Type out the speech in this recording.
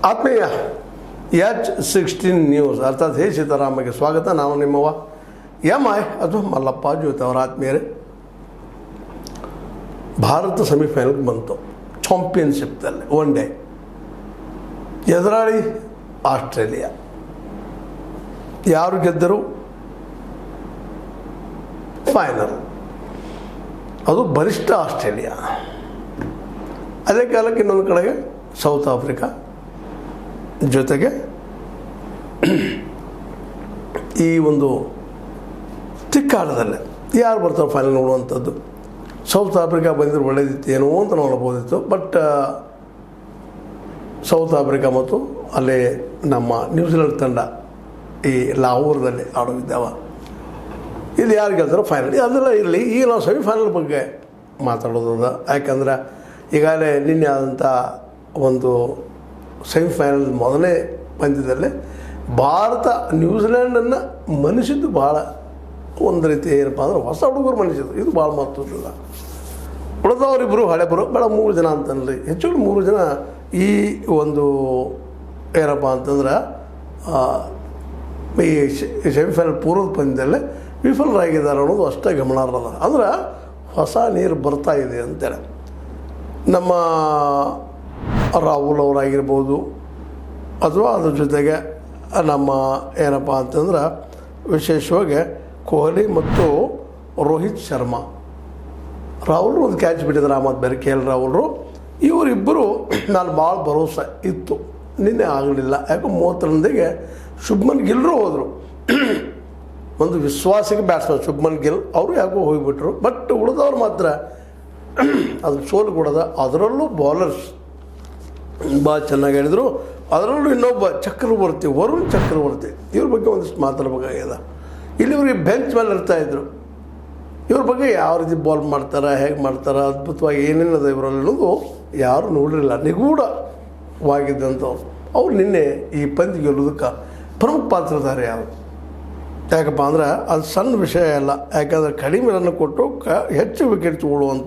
ಆತ್ಮೀಯ H16 news ಅರ್ಥಾತ್ ಹೇ ಸೀತಾರಾಮಗೆ ಸ್ವಾಗತ. ನಾನು ನಿಮ್ಮವ MI ಅಥವಾ ಮಲ್ಲಪ್ಪ ಜ್ಯೋತಿ ಅವರ ಆತ್ಮೀಯರೇ. ಭಾರತ ಸೆಮಿಫೈನಲ್ಗೆ ಬಂತು ಚಾಂಪಿಯನ್ಶಿಪ್ದಲ್ಲಿ ಒನ್ ಡೇ. ಎದುರಾಳಿ ಆಸ್ಟ್ರೇಲಿಯಾ. ಯಾರು ಗೆದ್ದರು? ಫೈನಲ್. ಅದು ಬಲಿಷ್ಠ ಆಸ್ಟ್ರೇಲಿಯಾ. ಅದೇ ಕಾಲಕ್ಕೆ ಇನ್ನೊಂದು ಕಡೆಗೆ ಸೌತ್ ಆಫ್ರಿಕಾ, ಜೊತೆಗೆ ಈ ಒಂದು ತಿಕ್ಕಾಟದಲ್ಲೇ ಯಾರು ಬರ್ತಾರೆ ಫೈನಲ್ ನೋಡುವಂಥದ್ದು. ಸೌತ್ ಆಫ್ರಿಕಾ ಬಂದರೆ ಒಳ್ಳೆಯದಿತ್ತು ಏನೋ ಅಂತ ನೋಡ್ಬೋದಿತ್ತು. ಬಟ್ ಸೌತ್ ಆಫ್ರಿಕಾ ಮತ್ತು ಅಲ್ಲಿ ನಮ್ಮ ನ್ಯೂಜಿಲೆಂಡ್ ತಂಡ ಈ ಲಾಹೋರ್ದಲ್ಲಿ ಆಡೋಗಿದ್ದಾವ. ಇಲ್ಲಿ ಯಾರು ಗೆಲ್ತಾರೋ ಫೈನಲ್. ಅದೆಲ್ಲ ಇರಲಿ. ಈಗ ನಾವು ಸೆಮಿಫೈನಲ್ ಬಗ್ಗೆ ಮಾತಾಡೋದು. ಯಾಕಂದ್ರೆ ಈಗಾಗಲೇ ನಿನ್ನೆ ಆದಂಥ ಒಂದು ಸೆಮಿಫೈನಲ್ ಮೊದಲನೇ ಪಂದ್ಯದಲ್ಲೇ ಭಾರತ ನ್ಯೂಜಿಲೆಂಡನ್ನು ಮನಿಸಿದ್ದು ಭಾಳ ಒಂದು ರೀತಿ ಏನಪ್ಪ ಅಂದ್ರೆ ಹೊಸ ಹುಡುಗರು ಮನಿಸಿದ್ರು. ಇದು ಭಾಳ ಮಹತ್ವದ. ಉಳಿದವರಿಬ್ಬರು ಹಳೆಬರು ಬೇಡ 3 ಜನ ಅಂತನ್ರಿ. ಹೆಚ್ಚು 3 ಜನ ಈ ಒಂದು ಏನಪ್ಪ ಅಂತಂದ್ರೆ ಈ ಸೆಮಿಫೈನಲ್ ಪೂರ್ವದ ಪಂದ್ಯದಲ್ಲೇ ವಿಫಲರಾಗಿದ್ದಾರೆ ಅನ್ನೋದು ಅಷ್ಟೇ ಗಮನಾರ್ಹದ. ಅಂದ್ರೆ ಹೊಸ ನೀರು ಬರ್ತಾ ಇದೆ ಅಂತೇಳಿ ನಮ್ಮ ರಾಹುಲ್ ಅವರಾಗಿರ್ಬೋದು ಅಥವಾ ಅದ್ರ ಜೊತೆಗೆ ನಮ್ಮ ಏನಪ್ಪ ಅಂತಂದ್ರೆ ವಿಶೇಷವಾಗಿ ಕೊಹ್ಲಿ ಮತ್ತು ರೋಹಿತ್ ಶರ್ಮಾ. ರಾಹುಲ್ ಒಂದು ಕ್ಯಾಚ್ ಬಿಟ್ಟಿದ್ದಾರೆ ಮತ್ತು ಬೇರೆ KL ರಾಹುಲ್ರು. ಇವರಿಬ್ಬರು ನಾನು ಭಾಳ ಭರವಸೆ ಇತ್ತು. ನಿನ್ನೆ ಆಗಲಿಲ್ಲ. ಯಾಕೆ 30 ರನ್ನಿಗೆ ಶುಭ್ಮನ್ ಗಿಲ್ರು ಹೋದರು. ಒಂದು ವಿಶ್ವಾಸಿಗೆ ಬ್ಯಾಟ್ಸ್ಮನ್ ಶುಭ್ಮನ್ ಗಿಲ್ ಅವರು ಯಾಕೋ ಹೋಗಿಬಿಟ್ರು. ಬಟ್ ಉಳಿದವ್ರು ಮಾತ್ರ ಅದು ಸೋಲು ಕೊಡೋದ. ಅದರಲ್ಲೂ ಬೌಲರ್ಸ್ ಭಾಳ ಚೆನ್ನಾಗಿ ಹೇಳಿದರು. ಅದರಲ್ಲೂ ಇನ್ನೊಬ್ಬ ಚಕ್ರವರ್ತಿ, ವರುಣ್ ಚಕ್ರವರ್ತಿ, ಇವ್ರ ಬಗ್ಗೆ ಒಂದಿಷ್ಟು ಮಾತಾಡಬೇಕಾಗ್ಯದ. ಇಲ್ಲಿವ್ರಿಗೆ ಬೆಂಚ್ ಮೇಲೆ ಇರ್ತಾಯಿದ್ರು. ಇವ್ರ ಬಗ್ಗೆ ಯಾವ ರೀತಿ ಬಾಲ್ ಮಾಡ್ತಾರೆ, ಹೇಗೆ ಮಾಡ್ತಾರೆ, ಅದ್ಭುತವಾಗಿ ಏನೇನದ ಇವರಲ್ಲಿ ಅನ್ನೋದು ಯಾರು ನೋಡಿರಲಿಲ್ಲ. ನಿಗೂಢವಾಗಿದ್ದಂಥವ್ರು ಅವ್ರು ನಿನ್ನೆ ಈ ಪಂದ್ಯ ಗೆಲ್ಲೋದಕ್ಕೆ ಪ್ರಮುಖ ಪಾತ್ರಧಾರಿ ಯಾರು. ಯಾಕಪ್ಪ ಅಂದ್ರೆ ಅದು ಸಣ್ಣ ವಿಷಯ ಅಲ್ಲ. ಯಾಕಂದರೆ ಕಡಿಮೆ ರನ್ ಕೊಟ್ಟು ಹೆಚ್ಚು ವಿಕೆಟ್ ತಗೊಳ್ಳುವಂಥ